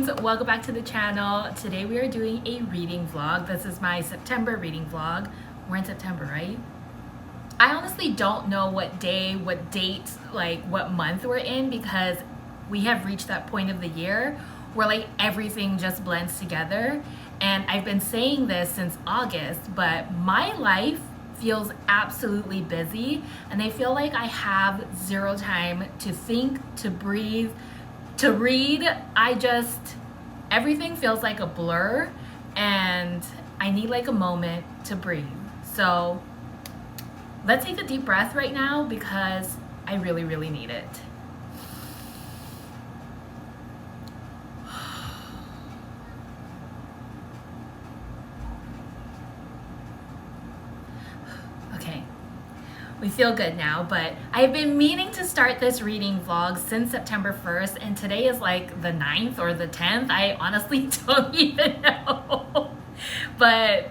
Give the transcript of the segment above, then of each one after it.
loons, welcome back to the channel. Today we are doing a reading vlog. This is my September reading vlog. We're in September, right? I honestly don't know what day, what date, like what month we're in, because we have reached that point of the year where like everything just blends together. And I've been saying this since August, but my life feels absolutely busy and I feel like I have zero time to think, to breathe, to read. Everything feels like a blur and I need like a moment to breathe. So let's take a deep breath right now because I really, really need it. Okay, we feel good now, but I've been meaning to start this reading vlog since September 1st, and today is like the 9th or the 10th. I honestly don't even know. But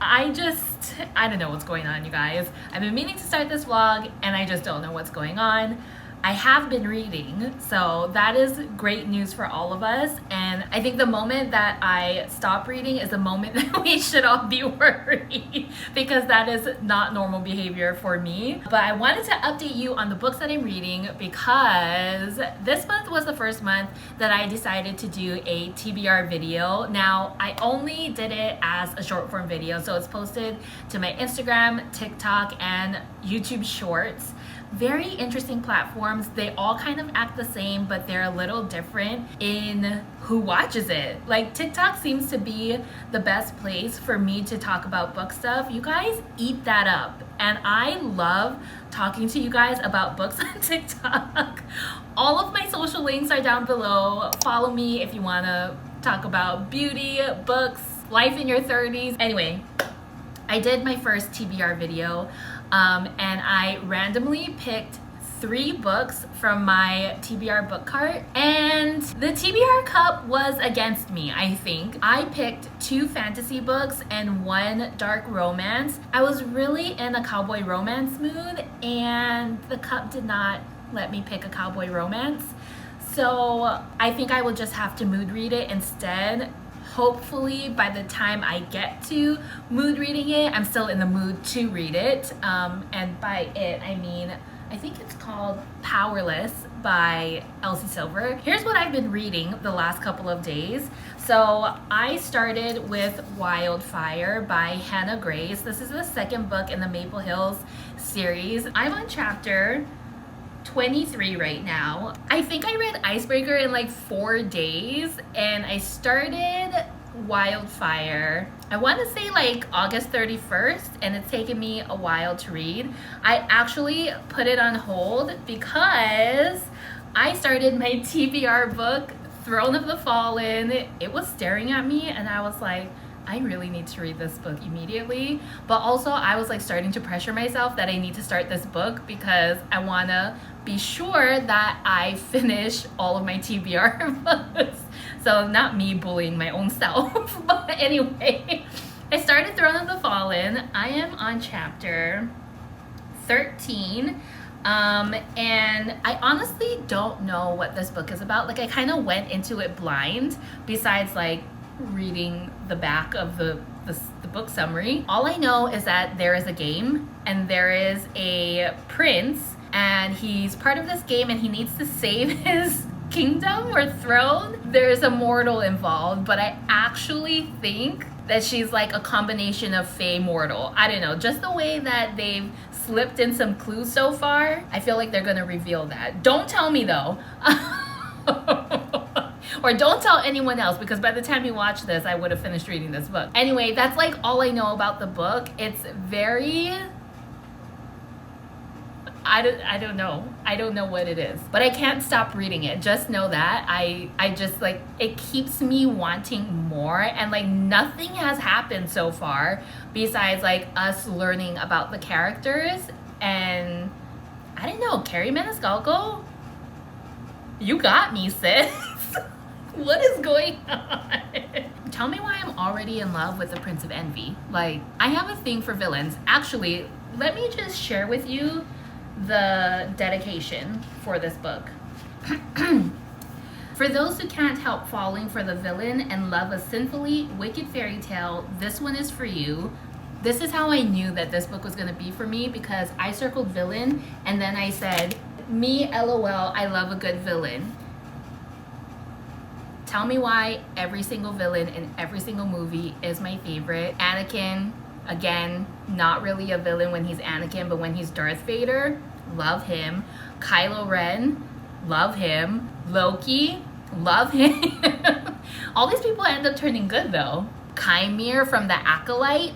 I don't know what's going on, you guys. I've been meaning to start this vlog and I just don't know what's going on. I have been reading, so that is great news for all of us. And I think the moment that I stop reading is the moment that we should all be worried, because that is not normal behavior for me. But I wanted to update you on the books that I'm reading because this month was the first month that I decided to do a TBR video. Now, I only did it as a short form video, so it's posted to my Instagram, TikTok, and YouTube Shorts. Very interesting platforms. They all kind of act the same, but they're a little different in who watches it. Like TikTok seems to be the best place for me to talk about book stuff. You guys eat that up. And I love talking to you guys about books on TikTok. All of my social links are down below. Follow me if you want to talk about beauty, books, life in your 30s. Anyway, I did my first TBR video. And I randomly picked 3 books from my TBR book cart, and the TBR cup was against me, I think. I picked 2 fantasy books and 1 dark romance. I was really in a cowboy romance mood, and the cup did not let me pick a cowboy romance. So I think I will just have to mood read it instead. Hopefully by the time I get to mood reading it, I'm still in the mood to read it. And by it, I mean, I think it's called Powerless by Elsie Silver. Here's what I've been reading the last couple of days. So I started with Wildfire by Hannah Grace. This is the second book in the Maple Hills series. I'm on chapter 23 right now. I think I read Icebreaker in like 4 days, and I started Wildfire, I want to say like August 31st, and it's taken me a while to read. I actually put it on hold because I started my TBR book, Throne of the Fallen. It was staring at me and I was like, I really need to read this book immediately. But also I was like starting to pressure myself that I need to start this book because I want to be sure that I finish all of my TBR books. So not me bullying my own self. But anyway, I started Throne of the Fallen. I am on chapter 13. And I honestly don't know what this book is about. Like I kind of went into it blind, besides like reading the back of the book summary. All I know is that there is a game and there is a prince and he's part of this game and he needs to save his kingdom or throne. There's a mortal involved, but I actually think that she's like a combination of fae mortal. I don't know, just the way that they've slipped in some clues so far, I feel like they're gonna reveal that. Don't tell me though. Or don't tell anyone else, because by the time you watch this, I would have finished reading this book. Anyway, that's like all I know about the book. It's very... I don't know. I don't know what it is. But I can't stop reading it. Just know that. I just like, it keeps me wanting more. And like nothing has happened so far besides like us learning about the characters. And I don't know, Carrie Maniscalco? You got me, sis. What is going on? Tell me why I'm already in love with the Prince of Envy. Like, I have a thing for villains. Actually, let me just share with you the dedication for this book. For those who can't help falling for the villain and love a sinfully wicked fairy tale, this one is for you. This is how I knew that this book was going to be for me, because I circled villain and then I said, me, LOL, I love a good villain. Tell me why every single villain in every single movie is my favorite. Anakin, again, not really a villain when he's Anakin, but when he's Darth Vader, love him. Kylo Ren, love him. Loki, love him. All these people end up turning good though. Kymir from the Acolyte,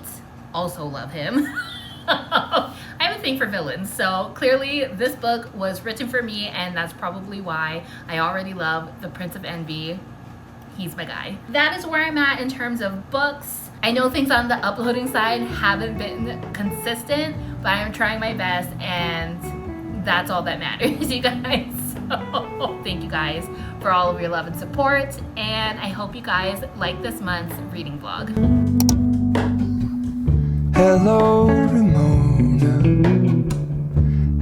also love him. I have a thing for villains, so clearly this book was written for me, and that's probably why I already love the Prince of Envy. He's my guy. That is where I'm at in terms of books. I know things on the uploading side haven't been consistent, but I'm trying my best, and that's all that matters, you guys. So thank you guys for all of your love and support, and I hope you guys like this month's reading vlog. Hello, Ramona.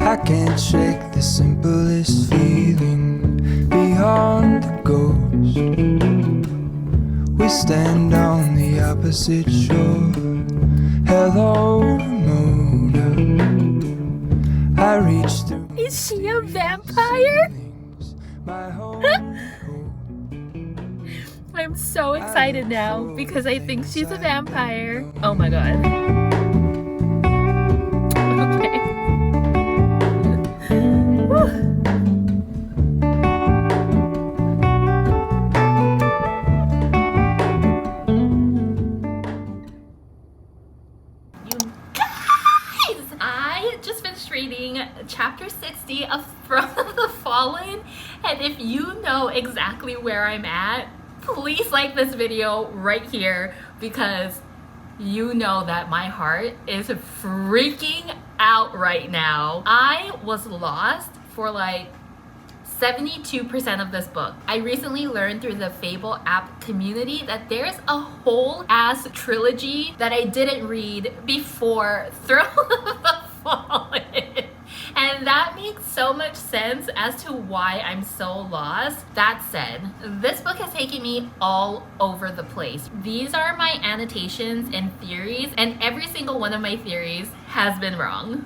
I can't shake the simplest feeling beyond the ghost. We stand on the opposite shore. Hello, Ramona. I reach through. Is she a vampire? I'm so excited now because I think she's a vampire. Oh my god. Okay. Woo. I just finished reading chapter 60 of Throne of the Fallen, and if you know exactly where I'm at, please like this video right here, because you know that my heart is freaking out right now. I was lost for like 72% of this book. I recently learned through the Fable app community that there's a whole ass trilogy that I didn't read before Throne of the Fallen. And that makes so much sense as to why I'm so lost. That said, this book has taken me all over the place. These are my annotations and theories, and every single one of my theories has been wrong.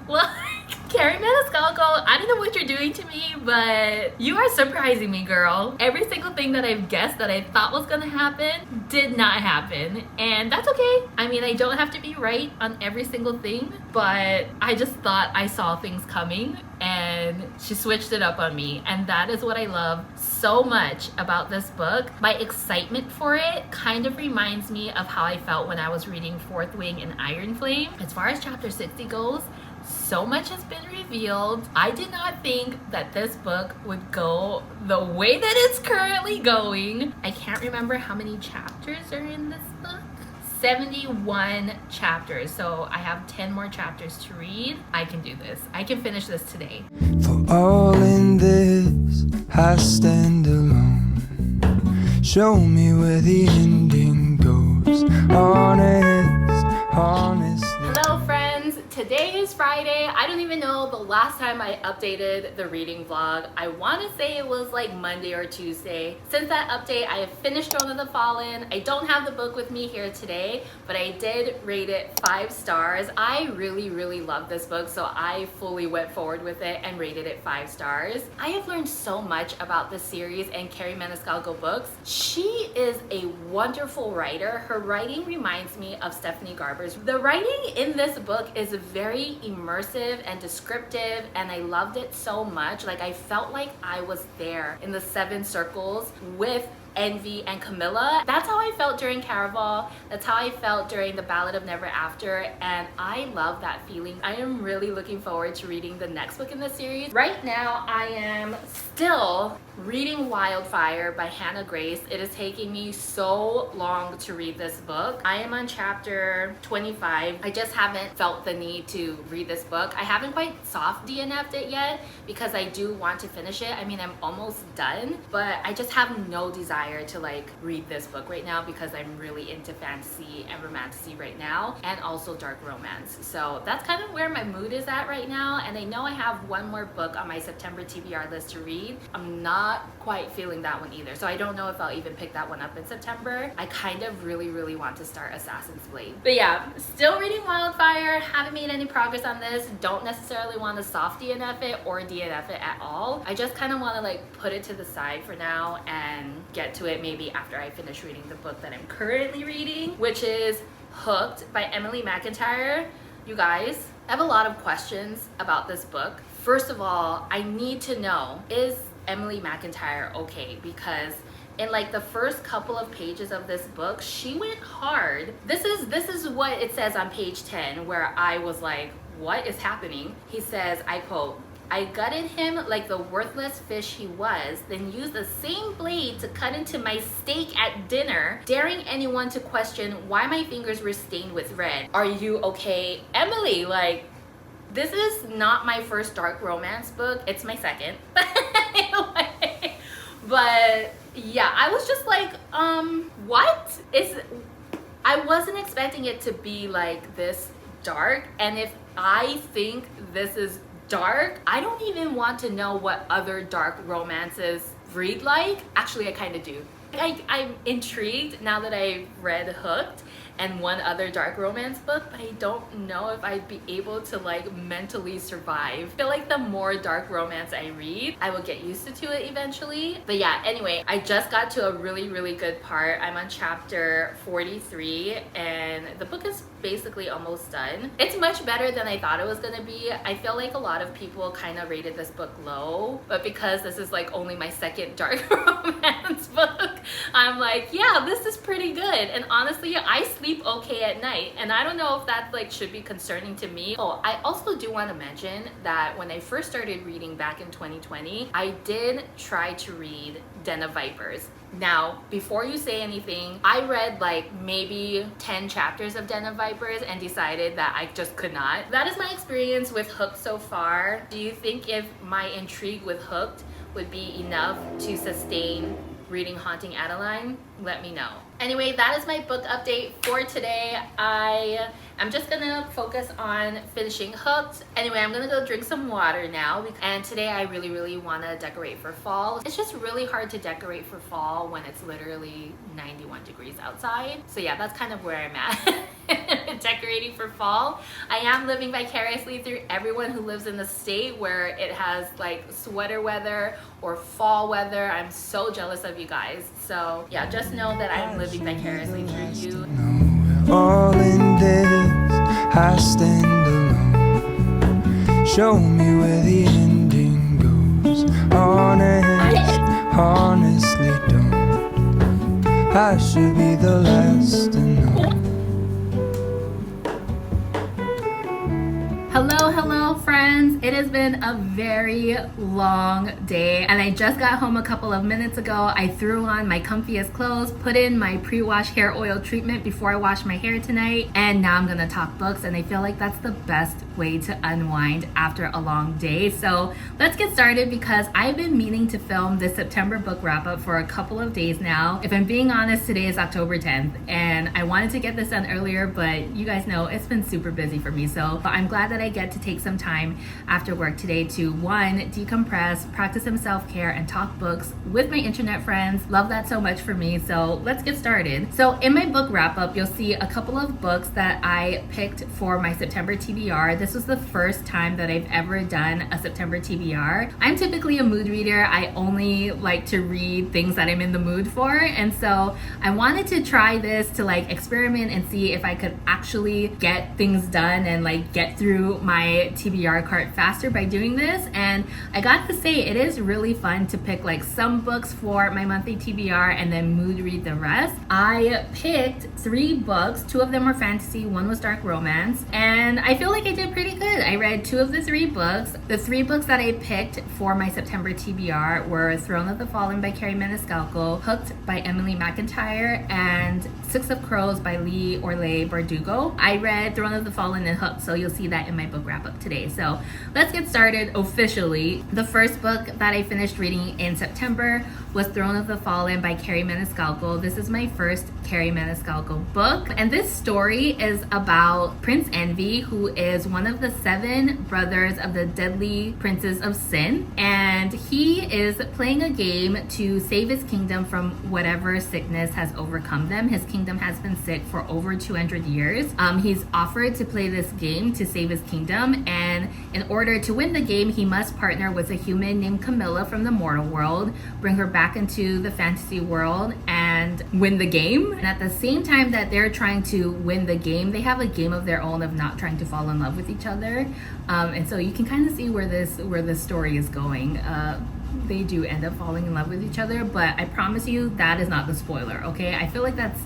Carrie Maniscalco, I don't know what you're doing to me, but you are surprising me, girl. Every single thing that I've guessed that I thought was gonna happen did not happen, and that's okay. I mean, I don't have to be right on every single thing, but I just thought I saw things coming, and she switched it up on me, and that is what I love so much about this book. My excitement for it kind of reminds me of how I felt when I was reading Fourth Wing and Iron Flame. As far as chapter 60 goes, so much has been revealed. I did not think that this book would go the way that it's currently going. I can't remember how many chapters are in this book. 71 chapters, so I have 10 more chapters to read. I can do this. I can finish this today. For all in this, I stand alone. Show me where the ending goes. Honestly. Hello friends, today is Friday. I don't even know the last time I updated the reading vlog. I want to say it was like Monday or Tuesday. Since that update, I have finished Throne of the Fallen. I don't have the book with me here today, but I did rate it 5 stars. I really love this book, so I fully went forward with it and rated it 5 stars. I have learned so much about this series and Carrie Maniscalco books. She is a wonderful writer. Her writing reminds me of Stephanie Garber's. The writing in this book is very immersive and descriptive, and I loved it so much. Like, I felt like I was there in the 7 circles with Envy and Camilla. That's how I felt during Caraval. That's how I felt during the Ballad of Never After, and I love that feeling. I am really looking forward to reading the next book in the series. Right now, I am still reading Wildfire by Hannah Grace. It is taking me so long to read this book. I am on chapter 25. I just haven't felt the need to read this book. I haven't quite soft DNF'd it yet because I do want to finish it. I mean, I'm almost done, but I just have no desire to like read this book right now because I'm really into fantasy and romantasy right now, and also dark romance. So that's kind of where my mood is at right now, and I know I have one more book on my September TBR list to read. I'm not not quite feeling that one either. So I don't know if I'll even pick that one up in September. I kind of really want to start Assassin's Blade. But yeah, still reading Wildfire. Haven't made any progress on this. Don't necessarily want to soft DNF it or DNF it at all. I just kind of want to like put it to the side for now and get to it maybe after I finish reading the book that I'm currently reading, which is Hooked by Emily McIntyre. You guys, I have a lot of questions about this book. First of all, I need to know, is Emily McIntyre okay? Because in like the first couple of pages of this book, she went hard. This is what it says on page 10, where I was like, what is happening? He says, I quote, "I gutted him like the worthless fish he was, then used the same blade to cut into my steak at dinner, daring anyone to question why my fingers were stained with red. Are you okay, Emily?" Like, this is not my first dark romance book. It's my second. But yeah, I was just like, what is... I wasn't expecting it to be like this dark. And if I think this is dark, I don't even want to know what other dark romances read like. Actually, I kind of do. I'm intrigued now that I've read Hooked and one other dark romance book, but I don't know if I'd be able to like mentally survive. I feel like the more dark romance I read, I will get used to it eventually. But yeah, anyway, I just got to a really good part. I'm on chapter 43 and the book is basically almost done. It's much better than I thought it was gonna be. I feel like a lot of people kind of rated this book low, but because this is like only my second dark romance book, I'm like, yeah, this is pretty good. And honestly, I sleep okay at night, and I don't know if that like should be concerning to me. Oh, I also do want to mention that when I first started reading back in 2020, I did try to read Den of Vipers. Now, before you say anything, I read like maybe 10 chapters of Den of Vipers and decided that I just could not. That is my experience with Hooked so far. Do you think if my intrigue with Hooked would be enough to sustain reading Haunting Adeline? Let me know. Anyway, that is my book update for today. I'm just gonna focus on finishing Hooked. Anyway, I'm gonna go drink some water now. And today I really wanna decorate for fall. It's just really hard to decorate for fall when it's literally 91 degrees outside. So yeah, that's kind of where I'm at. Decorating for fall. I am living vicariously through everyone who lives in the state where it has like sweater weather or fall weather. I'm so jealous of you guys. So yeah, just know that I'm living vicariously through you. All in this, I stand alone. Show me where the ending goes. Honest, honestly don't. I should be the last to know. Hello friends. It has been a very long day and I just got home a couple of minutes ago. I threw on my comfiest clothes, put in my pre-wash hair oil treatment before I wash my hair tonight, and now I'm gonna talk books, and I feel like that's the best way to unwind after a long day. So let's get started because I've been meaning to film this September book wrap up for a couple of days now. If I'm being honest, today is October 10th and I wanted to get this done earlier, but you guys know it's been super busy for me. So I'm glad that I get to take some time after work today to one, decompress, practice some self-care, and talk books with my internet friends. Love that so much for me. So let's get started. So in my book wrap up, you'll see a couple of books that I picked for my September TBR. This was the first time that I've ever done a September TBR. I'm typically a mood reader. I only like to read things that I'm in the mood for. And so I wanted to try this to like experiment and see if I could actually get things done and like get through my TBR cart faster by doing this. And I got to say, it is really fun to pick like some books for my monthly TBR and then mood read the rest. I picked 3 books. 2 of them were fantasy, 1 was dark romance, and I feel like I did pretty good. I read 2 of the 3 books. The 3 books that I picked for my September TBR were Throne of the Fallen by Carrie Maniscalco, Hooked by Emily McIntyre, and Six of Crows by Lee Orlais Bardugo. I read Throne of the Fallen and Hooked, so you'll see that in my book wrap up today. So let's get started officially. The first book that I finished reading in September was Throne of the Fallen by Carrie Maniscalco. This is my first Carrie Maniscalco book, and this story is about Prince Envy, who is one of the 7 brothers of the deadly princes of sin, and he is playing a game to save his kingdom from whatever sickness has overcome them. His kingdom has been sick for over 200 years. He's offered to play this game to save his kingdom, and in order to win the game, he must partner with a human named Camilla from the mortal world, bring her back into the fantasy world, and win the game. And at the same time that they're trying to win the game, they have a game of their own of not trying to fall in love with each other. And so you can kind of see where this story is going. They do end up falling in love with each other, but I promise you that is not the spoiler, okay? I feel like that's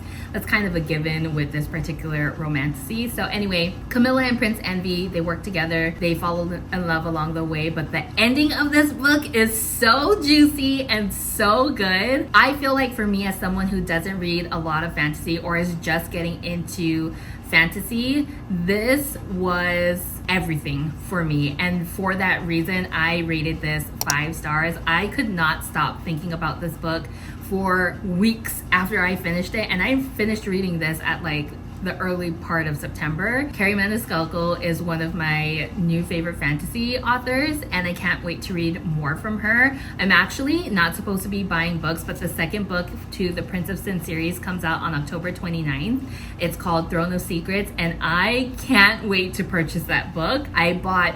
kind of a given with this particular romantasy. So anyway, Camilla and Prince Envy, they work together, they fall in love along the way, but the ending of this book is so juicy and so good. I feel like for me, as someone who doesn't read a lot of fantasy or is just getting into fantasy, this was everything for me, and for that reason I rated this 5 stars. I could not stop thinking about this book for weeks after I finished it, and I finished reading this at like the early part of September. Carrie Maniscalco is one of my new favorite fantasy authors, and I can't wait to read more from her. I'm actually not supposed to be buying books, but the second book to the Prince of Sin series comes out on October 29th. It's called Throne of Secrets, and I can't wait to purchase that book. I bought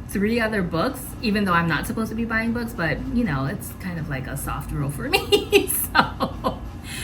3 other books, even though I'm not supposed to be buying books, but you know, it's kind of like a soft rule for me. So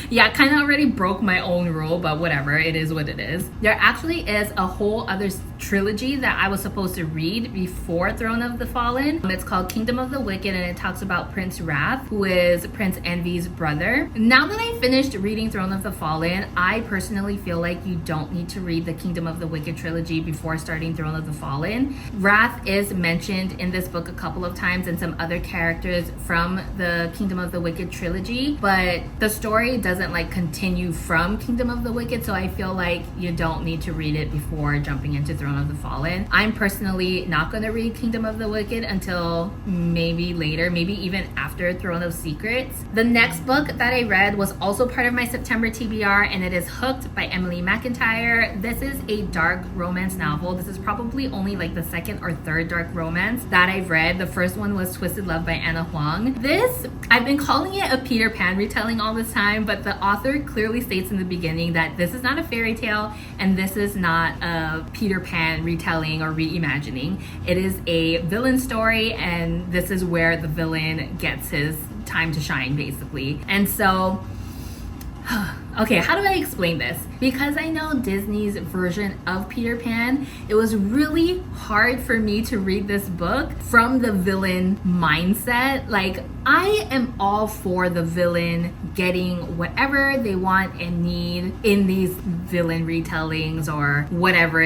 yeah, kind of already broke my own rule, but whatever, it is what it is. There actually is a whole other trilogy that I was supposed to read before Throne of the Fallen. It's called Kingdom of the Wicked, and it talks about Prince Wrath, who is Prince Envy's brother. Now that I finished reading Throne of the Fallen, I personally feel like you don't need to read the Kingdom of the Wicked trilogy before starting Throne of the Fallen. Wrath is mentioned in this book a couple of times, and some other characters from the Kingdom of the Wicked trilogy, but the story doesn't like continue from Kingdom of the Wicked, so I feel like you don't need to read it before jumping into Throne of the Fallen. I'm personally not going to read Kingdom of the Wicked until maybe later, maybe even after Throne of Secrets. The next book that I read was also part of my September TBR, and it is Hooked by Emily McIntyre. This is a dark romance novel. This is probably only like the 2nd or 3rd dark romance that I've read. The first one was Twisted Love by Anna Huang. This, I've been calling it a Peter Pan retelling all this time, but the author clearly states in the beginning that this is not a fairy tale and this is not a Peter Pan retelling or reimagining. It is a villain story, and this is where the villain gets his time to shine, basically. And so okay, how do I explain this? Because I know Disney's version of Peter Pan, it was really hard for me to read this book from the villain mindset. Like, I am all for the villain getting whatever they want and need in these villain retellings or whatever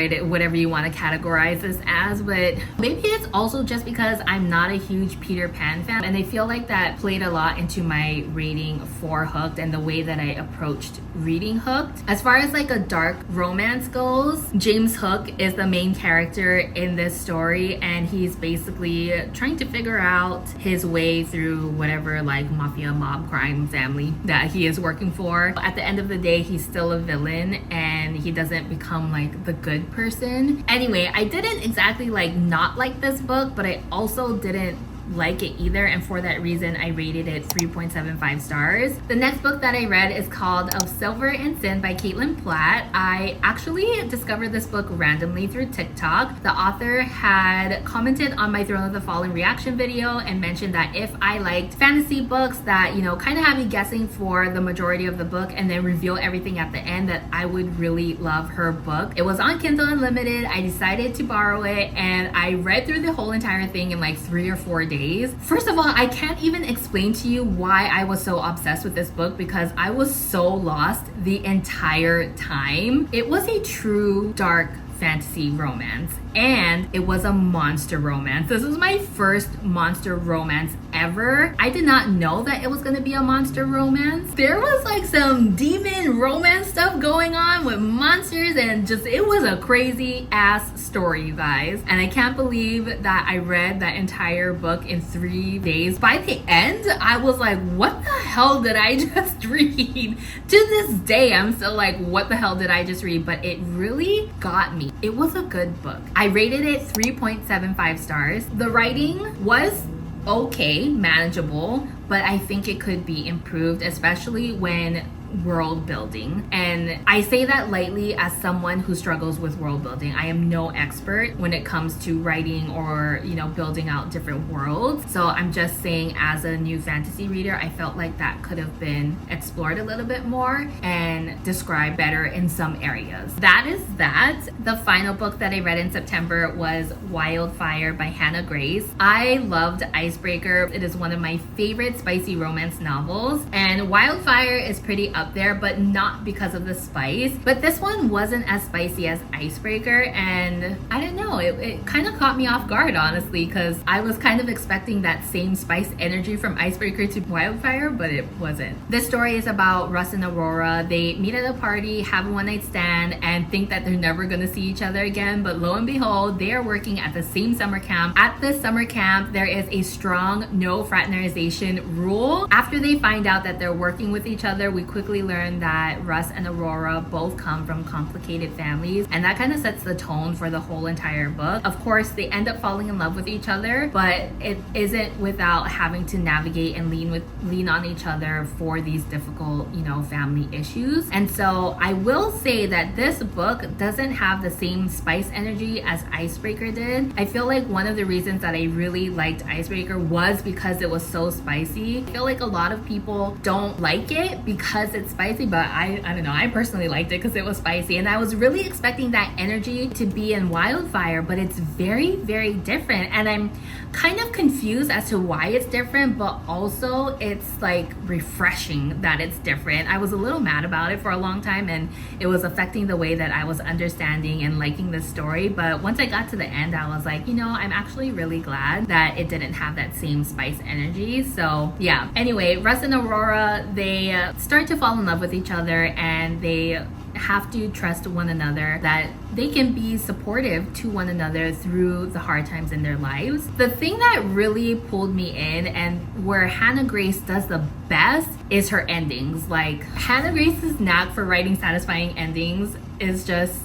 you want to categorize this as, but maybe it's also just because I'm not a huge Peter Pan fan, and I feel like that played a lot into my rating for Hooked and the way that I approached reading Hooked. As far as like a dark romance goes, James Hook is the main character in this story, and he's basically trying to figure out his way through whatever like mafia mob crime family that he is working for. At the end of the day, he's still a villain and he doesn't become like the good person. Anyway, I didn't exactly like not like this book, but I also didn't like it either, and for that reason I rated it 3.75 stars. The next book that I read is called Of Silver and Sin by Caitlin Platt. I actually discovered this book randomly through TikTok. The author had commented on my Throne of the Fallen reaction video and mentioned that if I liked fantasy books that, you know, kind of have me guessing for the majority of the book and then reveal everything at the end, that I would really love her book. It was on Kindle Unlimited. I decided to borrow it, and I read through the whole entire thing in like 3 or 4 days. First of all, I can't even explain to you why I was so obsessed with this book, because I was so lost the entire time. It was a true dark fantasy romance, and it was a monster romance. This was my first monster romance ever. I did not know that it was gonna be a monster romance. There was like some demon romance stuff going on with monsters, and just it was a crazy ass story, you guys. And I can't believe that I read that entire book in 3 days. By the end, I was like, what the hell did I just read? To this day, I'm still like, what the hell did I just read? But it really got me. It was a good book. I rated it 3.75 stars. The writing was okay, manageable, but I think it could be improved, especially when world building. And I say that lightly as someone who struggles with world building. I am no expert when it comes to writing or, you know, building out different worlds. So I'm just saying, as a new fantasy reader, I felt like that could have been explored a little bit more and described better in some areas. That is that. The final book that I read in September was Wildfire by Hannah Grace. I loved Icebreaker. It is one of my favorite spicy romance novels, and Wildfire is pretty up there, but not because of the spice. But this one wasn't as spicy as Icebreaker, and I don't know, it kind of caught me off guard, honestly, because I was kind of expecting that same spice energy from Icebreaker to Wildfire, but it wasn't. This story is about Russ and Aurora. They meet at a party, have a one-night stand, and think that they're never gonna see each other again, but lo and behold, they are working at the same summer camp. At this summer camp, there is a strong no fraternization rule. After they find out that they're working with each other, we quickly learn that Russ and Aurora both come from complicated families, and that kind of sets the tone for the whole entire book. Of course, they end up falling in love with each other, but it isn't without having to navigate and lean on each other for these difficult, you know, family issues. And so I will say that this book doesn't have the same spice energy as Icebreaker did. I feel like one of the reasons that I really liked Icebreaker was because it was so spicy. I feel like a lot of people don't like it because it's spicy, but I don't know, I personally liked it because it was spicy, and I was really expecting that energy to be in Wildfire, but it's very, very different, and I'm kind of confused as to why it's different, but also it's like refreshing that it's different. I was a little mad about it for a long time, and it was affecting the way that I was understanding and liking the story, but once I got to the end, I was like, you know, I'm actually really glad that it didn't have that same spice energy. So yeah, anyway, Russ and Aurora, they start to fall in love with each other, and they have to trust one another, that they can be supportive to one another through the hard times in their lives. The thing that really pulled me in, and where Hannah Grace does the best, is her endings. Like, Hannah Grace's knack for writing satisfying endings is just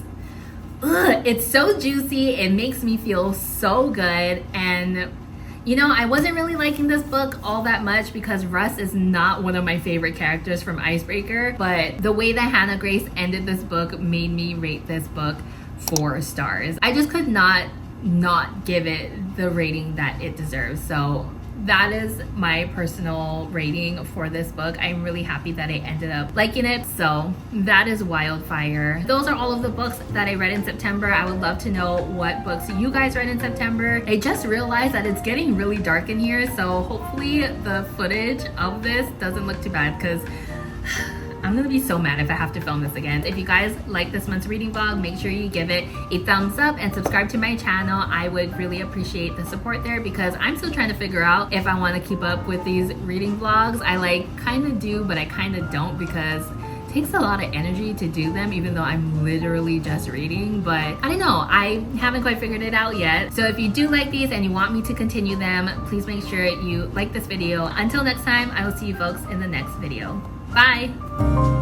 it's so juicy. It makes me feel so good. And you know, I wasn't really liking this book all that much because Russ is not one of my favorite characters from Icebreaker, but the way that Hannah Grace ended this book made me rate this book 4 stars. I just could not give it the rating that it deserves. So that is my personal rating for this book. I'm really happy that I ended up liking it. So that is Wildfire. Those are all of the books that I read in September. I would love to know what books you guys read in September. I just realized that it's getting really dark in here, so hopefully the footage of this doesn't look too bad, because I'm gonna be so mad if I have to film this again. If you guys like this month's reading vlog, make sure you give it a thumbs up and subscribe to my channel. I would really appreciate the support there, because I'm still trying to figure out if I want to keep up with these reading vlogs. I like kind of do, but I kind of don't, because it takes a lot of energy to do them, even though I'm literally just reading. But I don't know, I haven't quite figured it out yet. So if you do like these and you want me to continue them, please make sure you like this video. Until next time, I will see you folks in the next video. Bye!